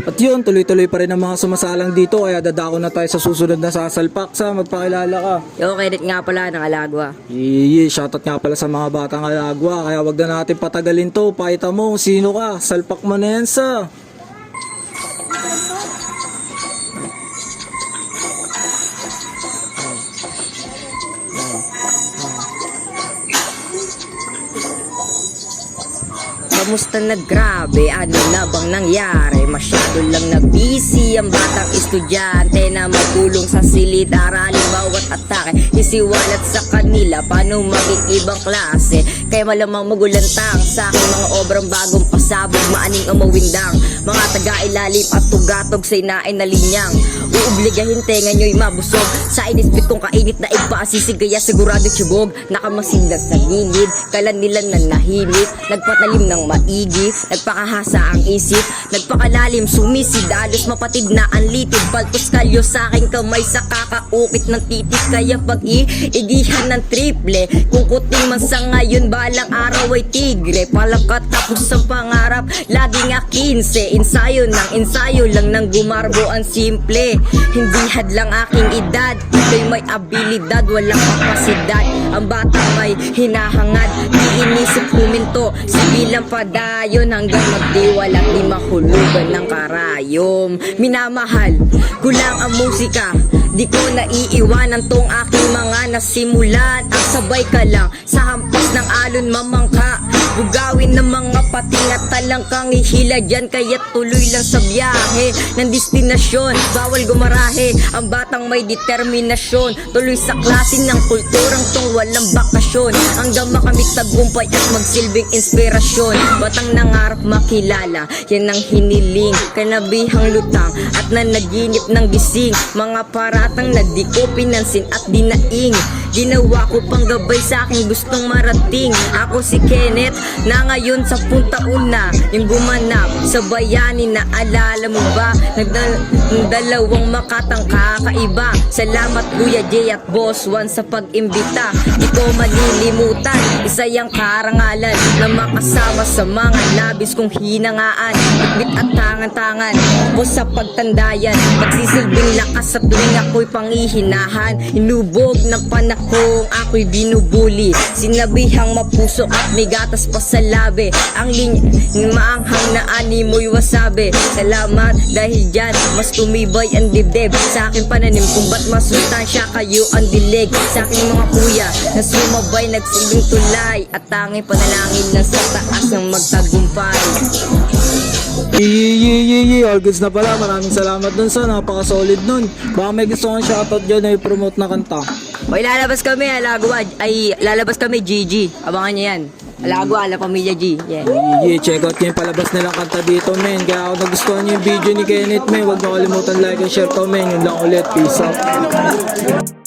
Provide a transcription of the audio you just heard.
At yun, tuloy-tuloy pa rin ang mga sumasalang dito, kaya dadako na tayo sa susunod na sasalpak. Sa magpakilala ka. Yo, Kenneth nga pala ng Alagwa. Shoutout nga pala sa mga batang Alagwa, kaya wag na natin patagalin to. Pakita mo kung sino ka, salpak mo na yan sa. Kamusta na grabe? Ano na bang nangyari? Masyado lang na busy ang batang estudyante na magulong sa silid. Aralin bawat atake, isiwalat sa kanila paano maging ibang klase. Kaya malamang magulantang sa aking mga obrang bagong pasabog, maaning umawindang mga taga-ilalim at tugatog sa inain na linyang. Uubligahin tenga nyo'y mabusog sa inispit kong kainit na ipasisigaya, sigurado tiyubog. Nakamasindag sa gilid, kalan nila na nahimik, nagpatalim ng maigi, nagpakahasa ang isip, nagpakalalim, sumisidalos, mapatid na ang litid, paltos kalyo sa aking kamay sa kakaukit ng titik. Kaya pag-iigihan ng triple, kung kuting man sa ngayon, balang araw ay tigre. Palakat tapos ang pangarap, laging 15, ensayo ng ensayo lang ng gumarbo ang simple. Hindi hadlang aking edad, ito'y may abilidad, walang kapasidad. Ang bata may hinahangad, di inisip huminto, sibilang padayon hanggang magdiwalat, di mahulugan ng karayom. Minamahal ko lang ang musika, di ko naiiwanan tong aking mga nasimulan. Ang sabay ka lang sa hampas ng alon mamangka, bugawin ng mga pating at talangkang ihila dyan. Kaya tuloy lang sa biyahe ng destinasyon, bawal gumarahe. Ang batang may determinasyon, tuloy sa klase ng kulturang tong walang bakasyon, hanggang makamit tagumpay at magsilbing inspirasyon. Batang nangarap makilala, yan ang hiniling, kanabihang lutang at nanaginip ng gising. Mga paratang na di ko pinansin at dinaing, ginawa ko pang gabay sa aking gustong marating. Ako si Kenneth na ngayon 10 taon na yung gumanap sa bayani na alala mo ba? Nagdalawang makatang kakaiba. Salamat Kuya J at Boss Juan sa pag-imbita, di ko malilimutan. Isa yung karangalan na makasama sa mga labis kong hinangaan, bitbit at tangan-tangan ko sa pagtandayan, magsisilbing lakas sa tuwing ako'y pangihinahan. Inubog ng panahong ako'y binubuli, sinabihang mapuso at may gatas pa sa labi. Ang linya maanghang na animoy wasabi. Salamat dahil dyan mas tumibay ang dibdib sa aking pananim, kung ba't masustansya kayo ang dilig. Sa aking mga kuya na sumabay, nagsilbing tulay at tanging panalangin na sa taas ng magtagumpay. All goods na pala, maraming salamat dun sa, napaka-solid nun. Baka may gusto kong shoutout dyan na i-promote na kanta. O lalabas kami Alagwa, ay lalabas kami GG, abangan nyo yan. Alagwa, La Pamilya G. Yeah. Check out nyo yung palabas nilang kanta dito, men. Kaya kung nagustuhan nyo yung video ni Kenneth, men, huwag nyo kalimutan like and share to, men. Yun lang ulit, peace out.